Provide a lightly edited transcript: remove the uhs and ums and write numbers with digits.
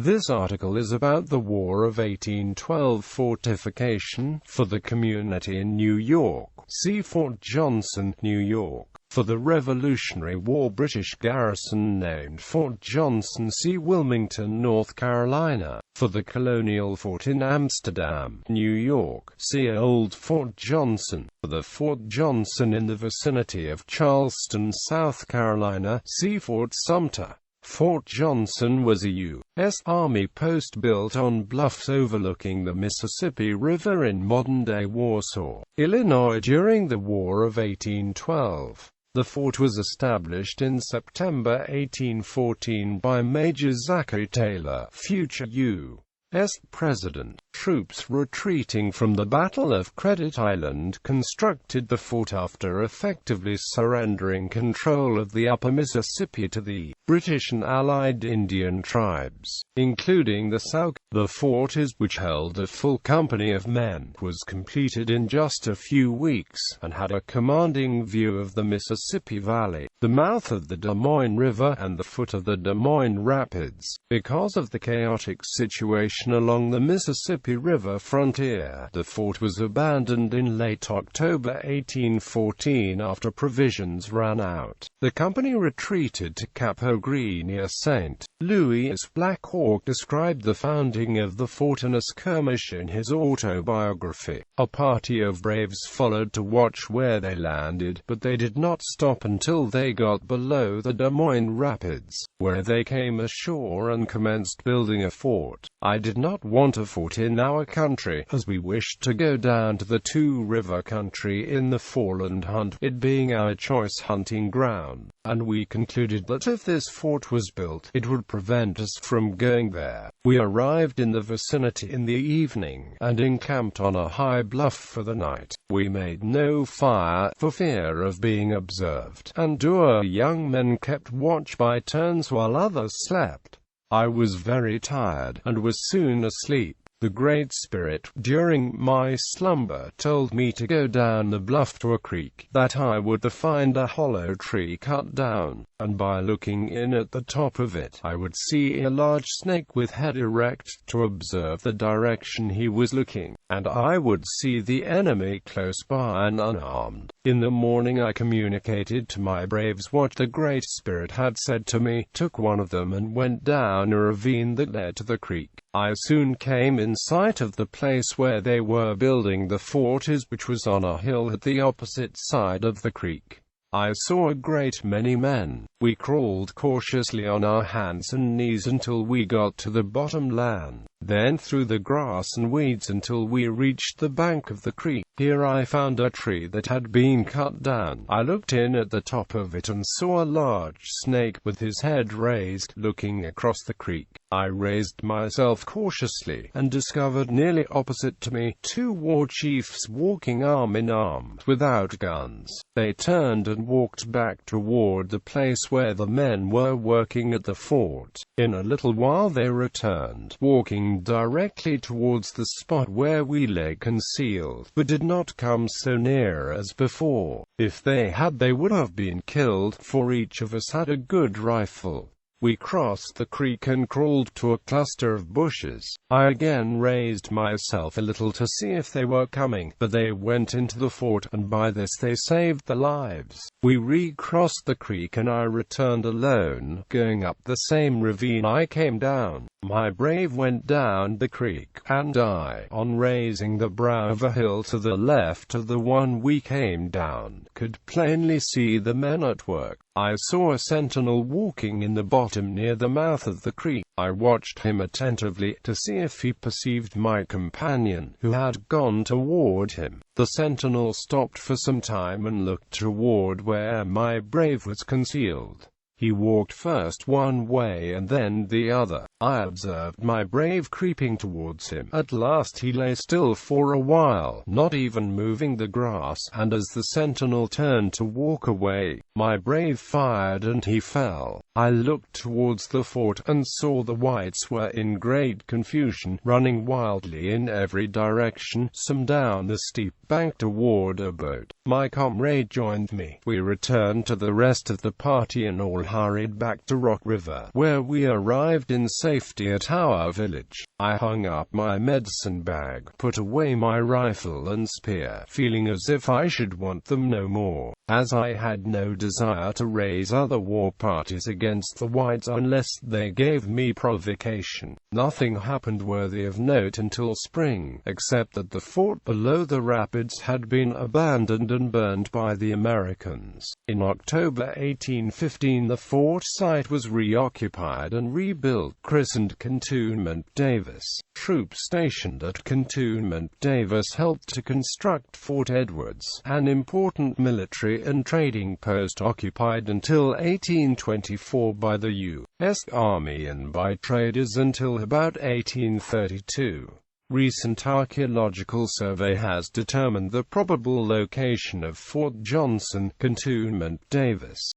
This article is about the War of 1812 fortification for the community in New York. See Fort Johnson, New York. For the Revolutionary War British garrison named Fort Johnson. See Wilmington, North Carolina. For the colonial fort in Amsterdam, New York. See Old Fort Johnson. For the Fort Johnson in the vicinity of Charleston, South Carolina. See Fort Sumter. Fort Johnson was a U.S. Army post built on bluffs overlooking the Mississippi River in modern-day Warsaw, Illinois during the War of 1812. The fort was established in September 1814 by Major Zachary Taylor, future U.S. President. Troops retreating from the Battle of Credit Island constructed the fort after effectively surrendering control of the upper Mississippi to the British and Allied Indian tribes, including the Sauk. The fort, which held a full company of men, was completed in just a few weeks, and had a commanding view of the Mississippi Valley, the mouth of the Des Moines River, and the foot of the Des Moines Rapids. Because of the chaotic situation along the Mississippi River frontier, the fort was abandoned in late October 1814 after provisions ran out. The company retreated to Capo Green near St. Louis. Black Hawk described the founding of the fort in a skirmish in his autobiography. A party of braves followed to watch where they landed, but they did not stop until they got below the Des Moines Rapids, where they came ashore and commenced building a fort. I did not want a fort in our country, as we wished to go down to the two-river country in the fall and hunt, it being our choice hunting ground, and we concluded that if this fort was built, it would prevent us from going there. We arrived in the vicinity in the evening, and encamped on a high bluff for the night. We made no fire, for fear of being observed, and two young men kept watch by turns while others slept. I was very tired, and was soon asleep. The Great Spirit, during my slumber, told me to go down the bluff to a creek, that I would find a hollow tree cut down, and by looking in at the top of it, I would see a large snake with head erect, to observe the direction he was looking, and I would see the enemy close by and unarmed. In the morning I communicated to my braves what the Great Spirit had said to me, took one of them and went down a ravine that led to the creek. I soon came in sight of the place where they were building the fort, which was on a hill at the opposite side of the creek. I saw a great many men. We crawled cautiously on our hands and knees until we got to the bottom land, then through the grass and weeds until we reached the bank of the creek. Here I found a tree that had been cut down. I looked in at the top of it and saw a large snake with his head raised, looking across the creek. I raised myself cautiously, and discovered nearly opposite to me, two war chiefs walking arm in arm, without guns. They turned and walked back toward the place where the men were working at the fort. In a little while they returned, walking directly towards the spot where we lay concealed, but did not come so near as before. If they had, they would have been killed, for each of us had a good rifle. We crossed the creek and crawled to a cluster of bushes. I again raised myself a little to see if they were coming, but they went into the fort, and by this they saved their lives. We recrossed the creek and I returned alone, going up the same ravine I came down. My brave went down the creek, and I, on raising the brow of a hill to the left of the one we came down, could plainly see the men at work. I saw a sentinel walking in the bottom near the mouth of the creek. I watched him attentively, to see if he perceived my companion, who had gone toward him. The sentinel stopped for some time and looked toward where my brave was concealed. He walked first one way and then the other. I observed my brave creeping towards him. At last he lay still for a while, not even moving the grass, and as the sentinel turned to walk away, my brave fired and he fell. I looked towards the fort, and saw the whites were in great confusion, running wildly in every direction, some down the steep bank toward a boat. My comrade joined me. We returned to the rest of the party and all hurried back to Rock River, where we arrived in safety at our village. I hung up my medicine bag, put away my rifle and spear, feeling as if I should want them no more, as I had no desire to raise other war parties against the whites unless they gave me provocation. Nothing happened worthy of note until spring, except that the fort below the rapids had been abandoned and burned by the Americans. In October 1815 the fort site was reoccupied and rebuilt, christened Cantonment Davis. Troops stationed at Cantonment Davis helped to construct Fort Edwards, an important military and trading post occupied until 1824 by the U.S. Army and by traders until about 1832. Recent archaeological survey has determined the probable location of Fort Johnson, Cantonment Davis.